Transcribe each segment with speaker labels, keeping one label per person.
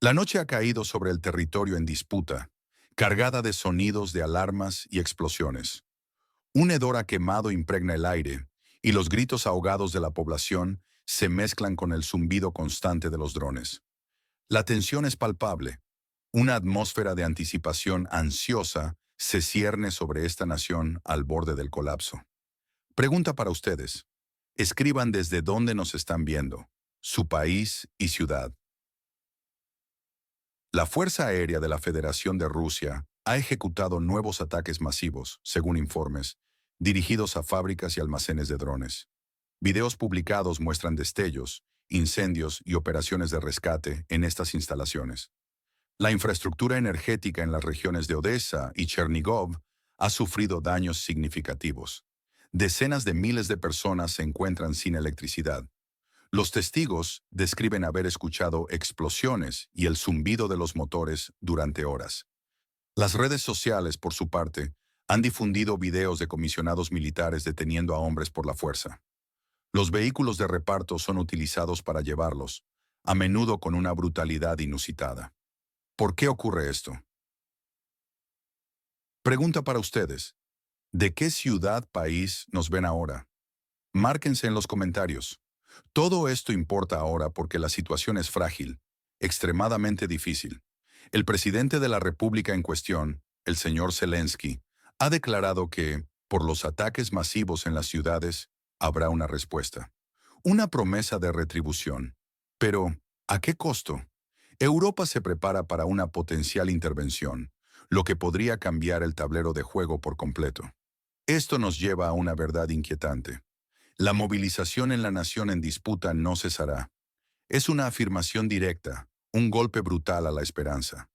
Speaker 1: La noche ha caído sobre el territorio en disputa, cargada de sonidos de alarmas y explosiones. Un hedor a quemado impregna el aire, y los gritos ahogados de la población se mezclan con el zumbido constante de los drones. La tensión es palpable. Una atmósfera de anticipación ansiosa se cierne sobre esta nación al borde del colapso. Pregunta para ustedes. Escriban desde dónde nos están viendo, su país y ciudad. La Fuerza Aérea de la Federación de Rusia ha ejecutado nuevos ataques masivos, según informes, dirigidos a fábricas y almacenes de drones. Videos publicados muestran destellos, incendios y operaciones de rescate en estas instalaciones. La infraestructura energética en las regiones de Odessa y Chernigov ha sufrido daños significativos. Decenas de miles de personas se encuentran sin electricidad. Los testigos describen haber escuchado explosiones y el zumbido de los motores durante horas. Las redes sociales, por su parte, han difundido videos de comisionados militares deteniendo a hombres por la fuerza. Los vehículos de reparto son utilizados para llevarlos, a menudo con una brutalidad inusitada. ¿Por qué ocurre esto? Pregunta para ustedes. ¿De qué ciudad, país nos ven ahora? Márquense en los comentarios. Todo esto importa ahora porque la situación es frágil, extremadamente difícil. El presidente de la República en cuestión, el señor Zelensky, ha declarado que, por los ataques masivos en las ciudades, habrá una respuesta. Una promesa de retribución. Pero, ¿a qué costo? Europa se prepara para una potencial intervención, lo que podría cambiar el tablero de juego por completo. Esto nos lleva a una verdad inquietante. La movilización en la nación en disputa no cesará. Es una afirmación directa, un golpe brutal a la esperanza.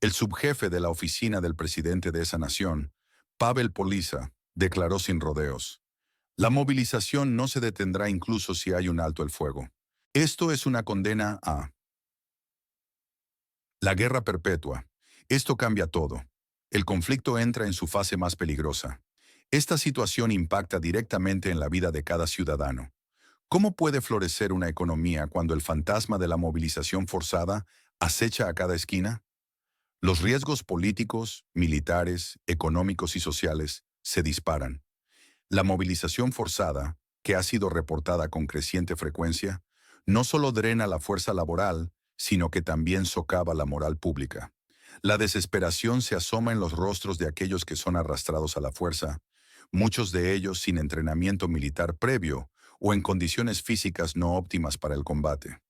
Speaker 1: El subjefe de la oficina del presidente de esa nación, Pavel Polisa, declaró sin rodeos: la movilización no se detendrá incluso si hay un alto el fuego. Esto es una condena a la guerra perpetua. Esto cambia todo. El conflicto entra en su fase más peligrosa. Esta situación impacta directamente en la vida de cada ciudadano. ¿Cómo puede florecer una economía cuando el fantasma de la movilización forzada acecha a cada esquina? Los riesgos políticos, militares, económicos y sociales se disparan. La movilización forzada, que ha sido reportada con creciente frecuencia, no solo drena la fuerza laboral, sino que también socava la moral pública. La desesperación se asoma en los rostros de aquellos que son arrastrados a la fuerza, muchos de ellos sin entrenamiento militar previo o en condiciones físicas no óptimas para el combate.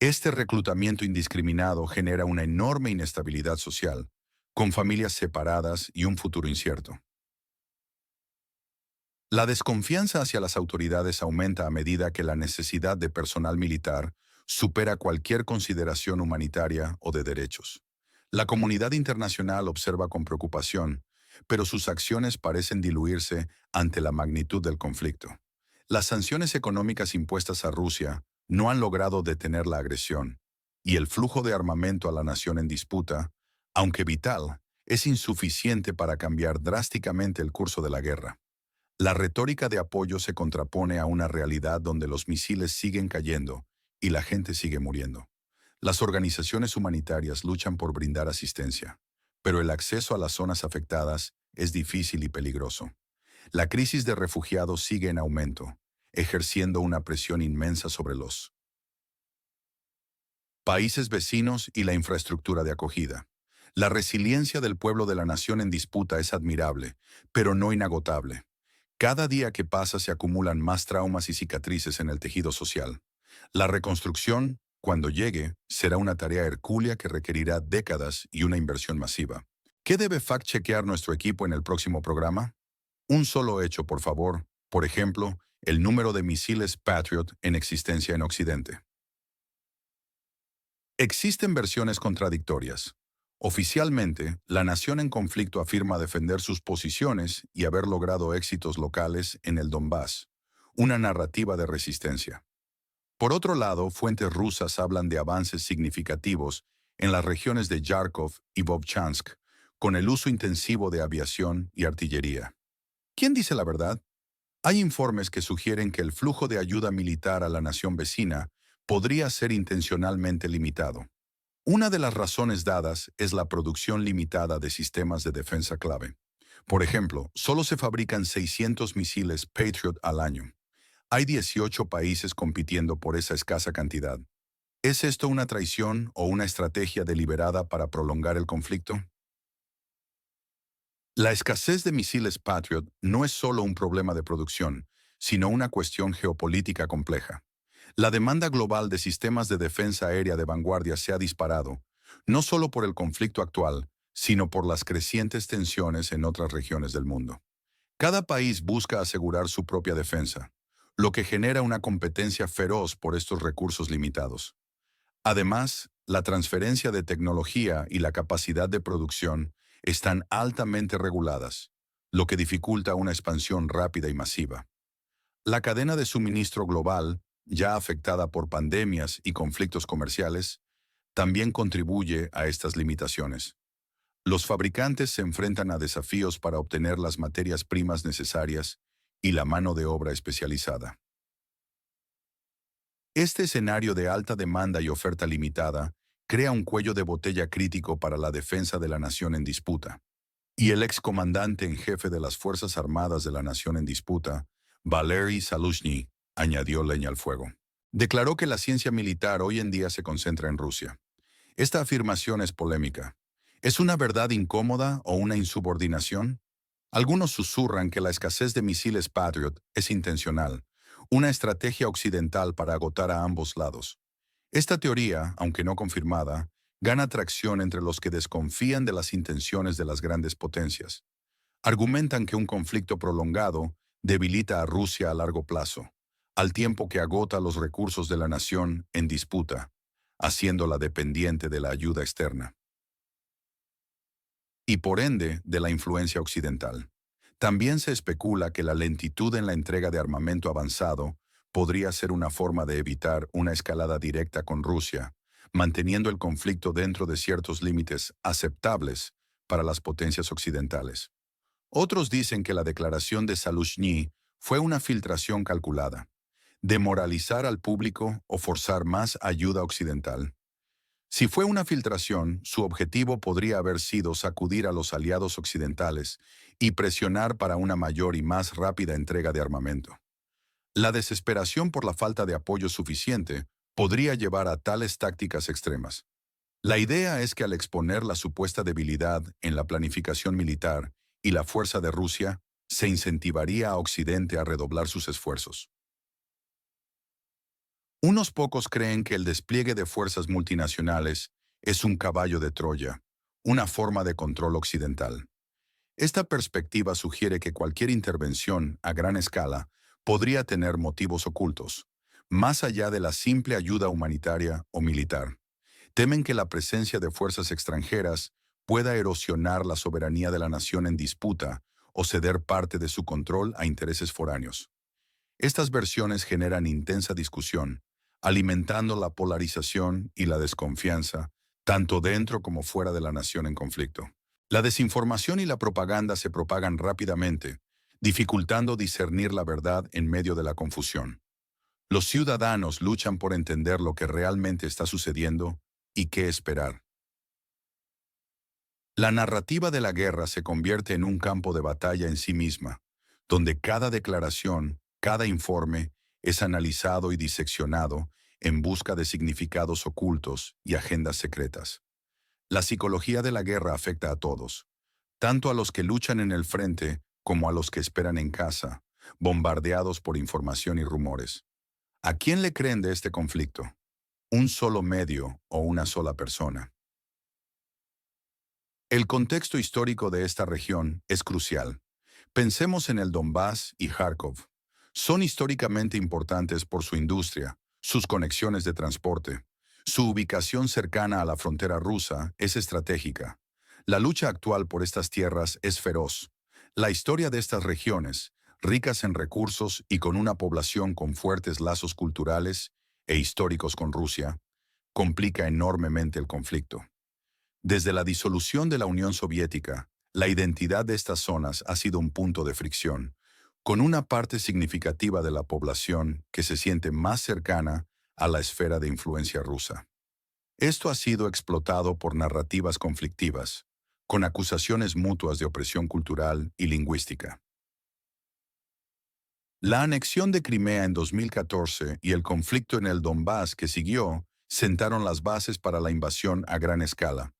Speaker 1: Este reclutamiento indiscriminado genera una enorme inestabilidad social, con familias separadas y un futuro incierto. La desconfianza hacia las autoridades aumenta a medida que la necesidad de personal militar supera cualquier consideración humanitaria o de derechos. La comunidad internacional observa con preocupación, pero sus acciones parecen diluirse ante la magnitud del conflicto. Las sanciones económicas impuestas a Rusia no han logrado detener la agresión, y el flujo de armamento a la nación en disputa, aunque vital, es insuficiente para cambiar drásticamente el curso de la guerra. La retórica de apoyo se contrapone a una realidad donde los misiles siguen cayendo y la gente sigue muriendo. Las organizaciones humanitarias luchan por brindar asistencia, pero el acceso a las zonas afectadas es difícil y peligroso. La crisis de refugiados sigue en aumento, ejerciendo una presión inmensa sobre los países vecinos y la infraestructura de acogida. La resiliencia del pueblo de la nación en disputa es admirable, pero no inagotable. Cada día que pasa se acumulan más traumas y cicatrices en el tejido social. La reconstrucción, cuando llegue, será una tarea hercúlea que requerirá décadas y una inversión masiva. ¿Qué debe fact-chequear nuestro equipo en el próximo programa? Un solo hecho, por favor. Por ejemplo, el número de misiles Patriot en existencia en Occidente. Existen versiones contradictorias. Oficialmente, la nación en conflicto afirma defender sus posiciones y haber logrado éxitos locales en el Donbass, una narrativa de resistencia. Por otro lado, fuentes rusas hablan de avances significativos en las regiones de Yarkov y Vovchansk, con el uso intensivo de aviación y artillería. ¿Quién dice la verdad? Hay informes que sugieren que el flujo de ayuda militar a la nación vecina podría ser intencionalmente limitado. Una de las razones dadas es la producción limitada de sistemas de defensa clave. Por ejemplo, solo se fabrican 600 misiles Patriot al año. Hay 18 países compitiendo por esa escasa cantidad. ¿Es esto una traición o una estrategia deliberada para prolongar el conflicto? La escasez de misiles Patriot no es solo un problema de producción, sino una cuestión geopolítica compleja. La demanda global de sistemas de defensa aérea de vanguardia se ha disparado, no solo por el conflicto actual, sino por las crecientes tensiones en otras regiones del mundo. Cada país busca asegurar su propia defensa, lo que genera una competencia feroz por estos recursos limitados. Además, la transferencia de tecnología y la capacidad de producción están altamente reguladas, lo que dificulta una expansión rápida y masiva. La cadena de suministro global, ya afectada por pandemias y conflictos comerciales, también contribuye a estas limitaciones. Los fabricantes se enfrentan a desafíos para obtener las materias primas necesarias y la mano de obra especializada. Este escenario de alta demanda y oferta limitada crea un cuello de botella crítico para la defensa de la nación en disputa. Y el excomandante en jefe de las Fuerzas Armadas de la nación en disputa, Valery Zaluzhny, añadió leña al fuego. Declaró que la ciencia militar hoy en día se concentra en Rusia. Esta afirmación es polémica. ¿Es una verdad incómoda o una insubordinación? Algunos susurran que la escasez de misiles Patriot es intencional, una estrategia occidental para agotar a ambos lados. Esta teoría, aunque no confirmada, gana tracción entre los que desconfían de las intenciones de las grandes potencias. Argumentan que un conflicto prolongado debilita a Rusia a largo plazo, al tiempo que agota los recursos de la nación en disputa, haciéndola dependiente de la ayuda externa y por ende de la influencia occidental. También se especula que la lentitud en la entrega de armamento avanzado podría ser una forma de evitar una escalada directa con Rusia, manteniendo el conflicto dentro de ciertos límites aceptables para las potencias occidentales. Otros dicen que la declaración de Zaluzhny fue una filtración calculada, demoralizar al público o forzar más ayuda occidental. Si fue una filtración, su objetivo podría haber sido sacudir a los aliados occidentales y presionar para una mayor y más rápida entrega de armamento. La desesperación por la falta de apoyo suficiente podría llevar a tales tácticas extremas. La idea es que al exponer la supuesta debilidad en la planificación militar y la fuerza de Rusia, se incentivaría a Occidente a redoblar sus esfuerzos. Unos pocos creen que el despliegue de fuerzas multinacionales es un caballo de Troya, una forma de control occidental. Esta perspectiva sugiere que cualquier intervención a gran escala podría tener motivos ocultos, más allá de la simple ayuda humanitaria o militar. Temen que la presencia de fuerzas extranjeras pueda erosionar la soberanía de la nación en disputa o ceder parte de su control a intereses foráneos. Estas versiones generan intensa discusión, alimentando la polarización y la desconfianza, tanto dentro como fuera de la nación en conflicto. La desinformación y la propaganda se propagan rápidamente, dificultando discernir la verdad en medio de la confusión. Los ciudadanos luchan por entender lo que realmente está sucediendo y qué esperar. La narrativa de la guerra se convierte en un campo de batalla en sí misma, donde cada declaración, cada informe, es analizado y diseccionado en busca de significados ocultos y agendas secretas. La psicología de la guerra afecta a todos, tanto a los que luchan en el frente como a los que esperan en casa, bombardeados por información y rumores. ¿A quién le creen de este conflicto? ¿Un solo medio o una sola persona? El contexto histórico de esta región es crucial. Pensemos en el Donbass y Kharkov. Son históricamente importantes por su industria, sus conexiones de transporte. Su ubicación cercana a la frontera rusa es estratégica. La lucha actual por estas tierras es feroz. La historia de estas regiones, ricas en recursos y con una población con fuertes lazos culturales e históricos con Rusia, complica enormemente el conflicto. Desde la disolución de la Unión Soviética, la identidad de estas zonas ha sido un punto de fricción, con una parte significativa de la población que se siente más cercana a la esfera de influencia rusa. Esto ha sido explotado por narrativas conflictivas, con acusaciones mutuas de opresión cultural y lingüística. La anexión de Crimea en 2014 y el conflicto en el Donbass que siguió sentaron las bases para la invasión a gran escala,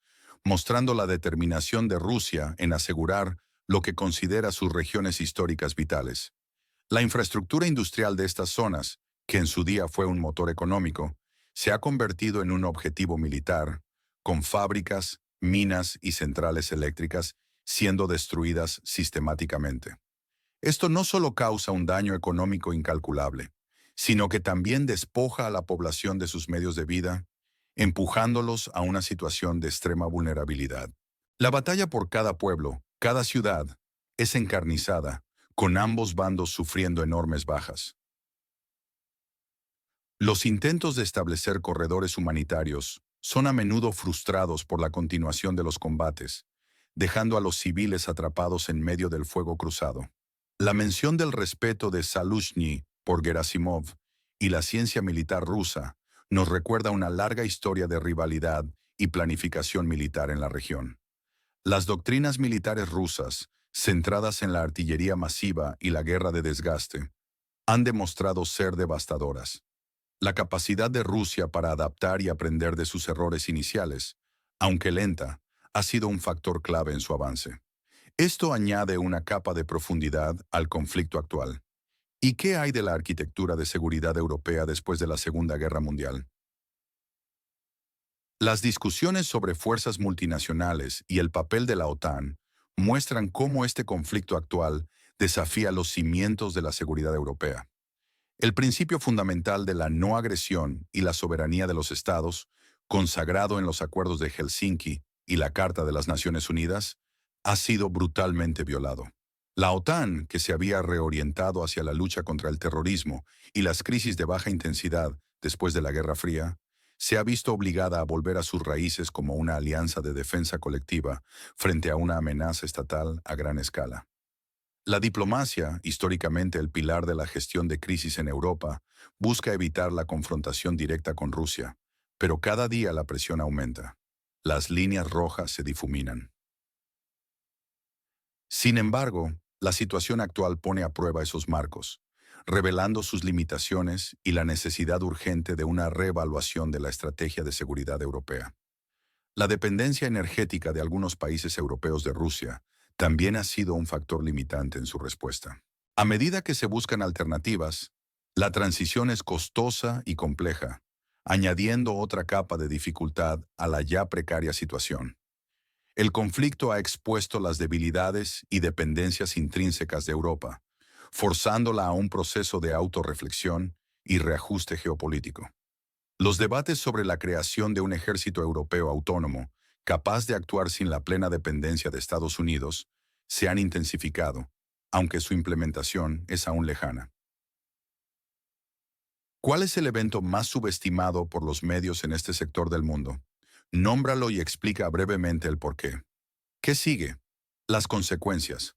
Speaker 1: mostrando la determinación de Rusia en asegurar lo que considera sus regiones históricas vitales. La infraestructura industrial de estas zonas, que en su día fue un motor económico, se ha convertido en un objetivo militar, con fábricas, minas y centrales eléctricas siendo destruidas sistemáticamente. Esto no solo causa un daño económico incalculable, sino que también despoja a la población de sus medios de vida, empujándolos a una situación de extrema vulnerabilidad. La batalla por cada pueblo, cada ciudad, es encarnizada, con ambos bandos sufriendo enormes bajas. Los intentos de establecer corredores humanitarios son a menudo frustrados por la continuación de los combates, dejando a los civiles atrapados en medio del fuego cruzado. La mención del respeto de Zaluzhny por Gerasimov y la ciencia militar rusa nos recuerda una larga historia de rivalidad y planificación militar en la región. Las doctrinas militares rusas, centradas en la artillería masiva y la guerra de desgaste, han demostrado ser devastadoras. La capacidad de Rusia para adaptar y aprender de sus errores iniciales, aunque lenta, ha sido un factor clave en su avance. Esto añade una capa de profundidad al conflicto actual. ¿Y qué hay de la arquitectura de seguridad europea después de la Segunda Guerra Mundial? Las discusiones sobre fuerzas multinacionales y el papel de la OTAN muestran cómo este conflicto actual desafía los cimientos de la seguridad europea. El principio fundamental de la no agresión y la soberanía de los Estados, consagrado en los acuerdos de Helsinki y la Carta de las Naciones Unidas, ha sido brutalmente violado. La OTAN, que se había reorientado hacia la lucha contra el terrorismo y las crisis de baja intensidad después de la Guerra Fría, se ha visto obligada a volver a sus raíces como una alianza de defensa colectiva frente a una amenaza estatal a gran escala. La diplomacia, históricamente el pilar de la gestión de crisis en Europa, busca evitar la confrontación directa con Rusia, pero cada día la presión aumenta. Las líneas rojas se difuminan. Sin embargo, la situación actual pone a prueba esos marcos, revelando sus limitaciones y la necesidad urgente de una reevaluación de la estrategia de seguridad europea. La dependencia energética de algunos países europeos de Rusia también ha sido un factor limitante en su respuesta. A medida que se buscan alternativas, la transición es costosa y compleja, añadiendo otra capa de dificultad a la ya precaria situación. El conflicto ha expuesto las debilidades y dependencias intrínsecas de Europa, forzándola a un proceso de autorreflexión y reajuste geopolítico. Los debates sobre la creación de un ejército europeo autónomo, capaz de actuar sin la plena dependencia de Estados Unidos, se han intensificado, aunque su implementación es aún lejana. ¿Cuál es el evento más subestimado por los medios en este sector del mundo? Nómbralo y explica brevemente el porqué. ¿Qué sigue? Las consecuencias.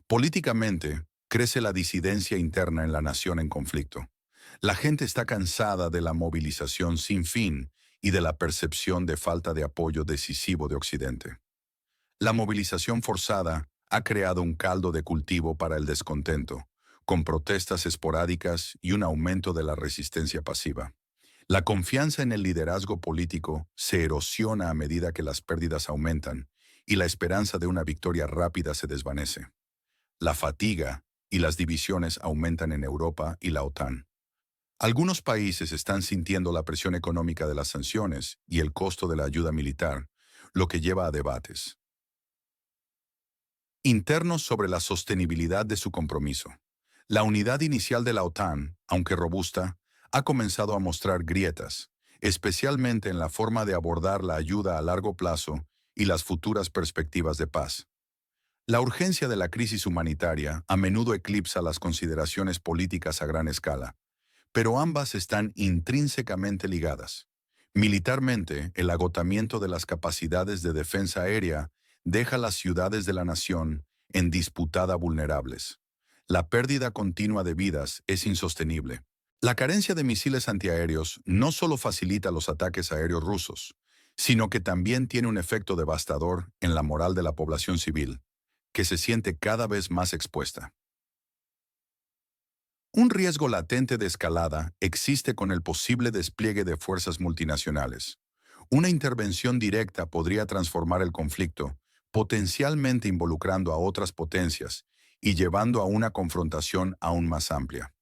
Speaker 1: Políticamente, crece la disidencia interna en la nación en conflicto. La gente está cansada de la movilización sin fin y de la percepción de falta de apoyo decisivo de Occidente. La movilización forzada ha creado un caldo de cultivo para el descontento, con protestas esporádicas y un aumento de la resistencia pasiva. La confianza en el liderazgo político se erosiona a medida que las pérdidas aumentan y la esperanza de una victoria rápida se desvanece. La fatiga y las divisiones aumentan en Europa y la OTAN. Algunos países están sintiendo la presión económica de las sanciones y el costo de la ayuda militar, lo que lleva a debates internos sobre la sostenibilidad de su compromiso. La unidad inicial de la OTAN, aunque robusta, ha comenzado a mostrar grietas, especialmente en la forma de abordar la ayuda a largo plazo y las futuras perspectivas de paz. La urgencia de la crisis humanitaria a menudo eclipsa las consideraciones políticas a gran escala, pero ambas están intrínsecamente ligadas. Militarmente, el agotamiento de las capacidades de defensa aérea deja las ciudades de la nación en disputada vulnerables. La pérdida continua de vidas es insostenible. La carencia de misiles antiaéreos no solo facilita los ataques aéreos rusos, sino que también tiene un efecto devastador en la moral de la población civil, que se siente cada vez más expuesta. Un riesgo latente de escalada existe con el posible despliegue de fuerzas multinacionales. Una intervención directa podría transformar el conflicto, potencialmente involucrando a otras potencias y llevando a una confrontación aún más amplia.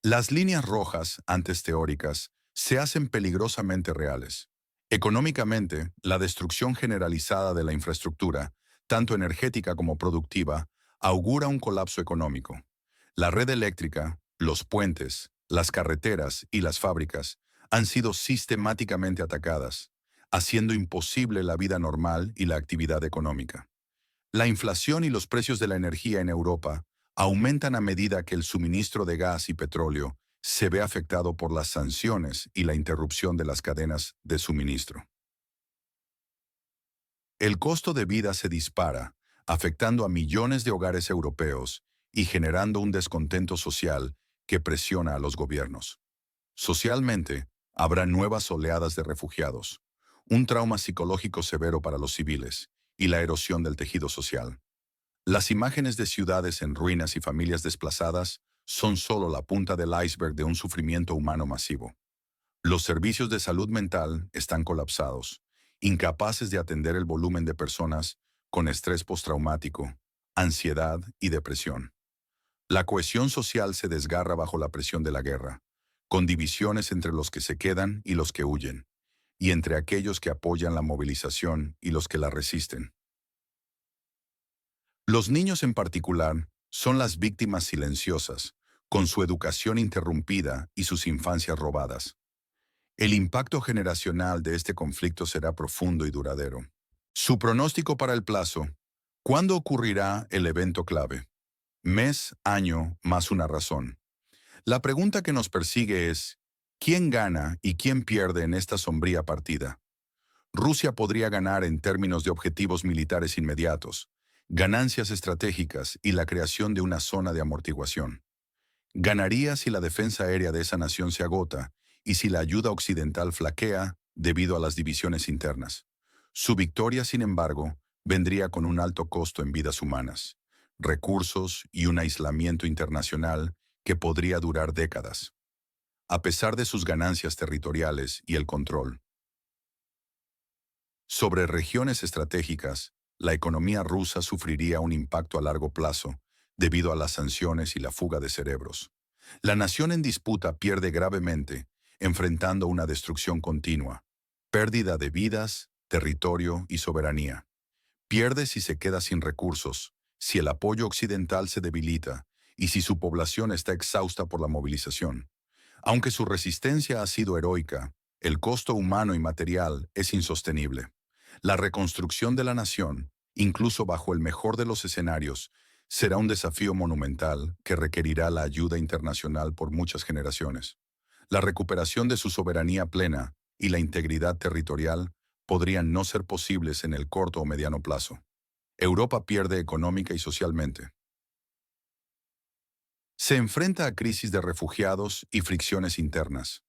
Speaker 1: Las líneas rojas, antes teóricas, se hacen peligrosamente reales. Económicamente, la destrucción generalizada de la infraestructura, tanto energética como productiva, augura un colapso económico. La red eléctrica, los puentes, las carreteras y las fábricas han sido sistemáticamente atacadas, haciendo imposible la vida normal y la actividad económica. La inflación y los precios de la energía en Europa aumentan a medida que el suministro de gas y petróleo se ve afectado por las sanciones y la interrupción de las cadenas de suministro. El costo de vida se dispara, afectando a millones de hogares europeos y generando un descontento social que presiona a los gobiernos. Socialmente, habrá nuevas oleadas de refugiados, un trauma psicológico severo para los civiles y la erosión del tejido social. Las imágenes de ciudades en ruinas y familias desplazadas son solo la punta del iceberg de un sufrimiento humano masivo. Los servicios de salud mental están colapsados, incapaces de atender el volumen de personas con estrés postraumático, ansiedad y depresión. La cohesión social se desgarra bajo la presión de la guerra, con divisiones entre los que se quedan y los que huyen, y entre aquellos que apoyan la movilización y los que la resisten. Los niños en particular son las víctimas silenciosas, con su educación interrumpida y sus infancias robadas. El impacto generacional de este conflicto será profundo y duradero. Su pronóstico para el plazo. ¿Cuándo ocurrirá el evento clave? Mes, año, más una razón. La pregunta que nos persigue es, ¿quién gana y quién pierde en esta sombría partida? Rusia podría ganar en términos de objetivos militares inmediatos, ganancias estratégicas y la creación de una zona de amortiguación. Ganaría si la defensa aérea de esa nación se agota y si la ayuda occidental flaquea debido a las divisiones internas. Su victoria, sin embargo, vendría con un alto costo en vidas humanas, recursos y un aislamiento internacional que podría durar décadas. A pesar de sus ganancias territoriales y el control sobre regiones estratégicas, la economía rusa sufriría un impacto a largo plazo debido a las sanciones y la fuga de cerebros. La nación en disputa pierde gravemente, enfrentando una destrucción continua, pérdida de vidas, territorio y soberanía. Pierde si se queda sin recursos, si el apoyo occidental se debilita y si su población está exhausta por la movilización. Aunque su resistencia ha sido heroica, el costo humano y material es insostenible. La reconstrucción de la nación, incluso bajo el mejor de los escenarios, será un desafío monumental que requerirá la ayuda internacional por muchas generaciones. La recuperación de su soberanía plena y la integridad territorial podrían no ser posibles en el corto o mediano plazo. Europa pierde económica y socialmente. Se enfrenta a crisis de refugiados y fricciones internas.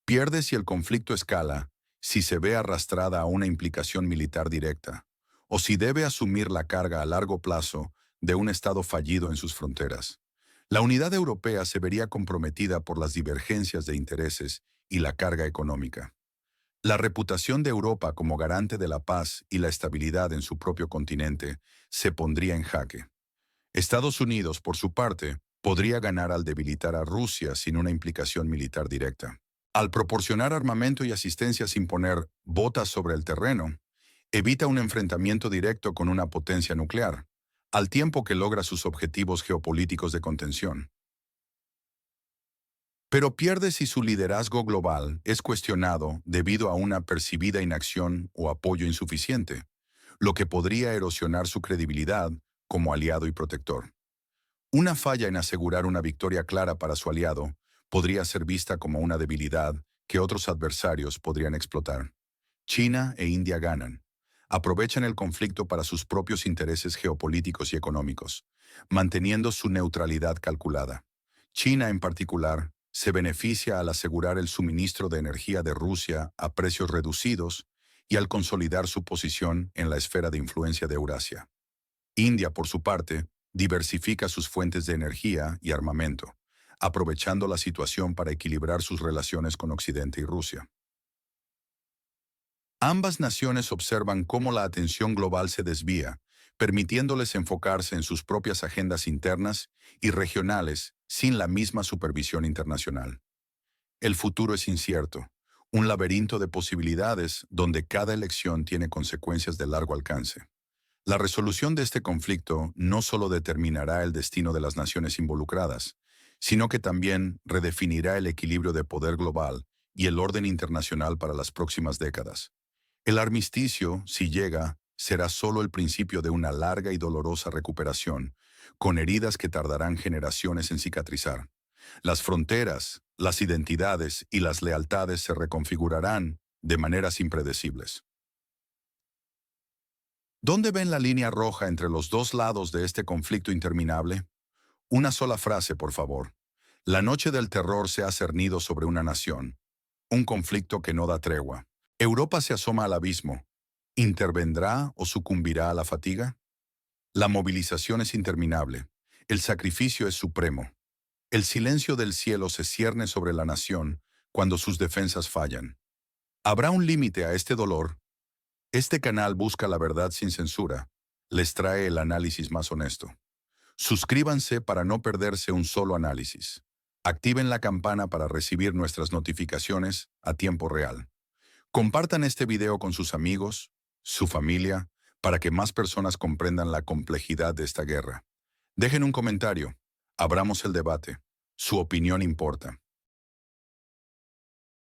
Speaker 1: Pierde si el conflicto escala, si se ve arrastrada a una implicación militar directa, o si debe asumir la carga a largo plazo de un Estado fallido en sus fronteras. La unidad europea se vería comprometida por las divergencias de intereses y la carga económica. La reputación de Europa como garante de la paz y la estabilidad en su propio continente se pondría en jaque. Estados Unidos, por su parte, podría ganar al debilitar a Rusia sin una implicación militar directa. Al proporcionar armamento y asistencia sin poner botas sobre el terreno, evita un enfrentamiento directo con una potencia nuclear, al tiempo que logra sus objetivos geopolíticos de contención. Pero pierde si su liderazgo global es cuestionado debido a una percibida inacción o apoyo insuficiente, lo que podría erosionar su credibilidad como aliado y protector. Una falla en asegurar una victoria clara para su aliado podría ser vista como una debilidad que otros adversarios podrían explotar. China e India ganan. Aprovechan el conflicto para sus propios intereses geopolíticos y económicos, manteniendo su neutralidad calculada. China, en particular, se beneficia al asegurar el suministro de energía de Rusia a precios reducidos y al consolidar su posición en la esfera de influencia de Eurasia. India, por su parte, diversifica sus fuentes de energía y armamento, aprovechando la situación para equilibrar sus relaciones con Occidente y Rusia. Ambas naciones observan cómo la atención global se desvía, permitiéndoles enfocarse en sus propias agendas internas y regionales sin la misma supervisión internacional. El futuro es incierto, un laberinto de posibilidades donde cada elección tiene consecuencias de largo alcance. La resolución de este conflicto no solo determinará el destino de las naciones involucradas, sino que también redefinirá el equilibrio de poder global y el orden internacional para las próximas décadas. El armisticio, si llega, será solo el principio de una larga y dolorosa recuperación, con heridas que tardarán generaciones en cicatrizar. Las fronteras, las identidades y las lealtades se reconfigurarán de maneras impredecibles. ¿Dónde ven la línea roja entre los dos lados de este conflicto interminable? Una sola frase, por favor. La noche del terror se ha cernido sobre una nación. Un conflicto que no da tregua. Europa se asoma al abismo. ¿Intervendrá o sucumbirá a la fatiga? La movilización es interminable. El sacrificio es supremo. El silencio del cielo se cierne sobre la nación cuando sus defensas fallan. ¿Habrá un límite a este dolor? Este canal busca la verdad sin censura. Les trae el análisis más honesto. Suscríbanse para no perderse un solo análisis. Activen la campana para recibir nuestras notificaciones a tiempo real. Compartan este video con sus amigos, su familia, para que más personas comprendan la complejidad de esta guerra. Dejen un comentario. Abramos el debate. Su opinión importa.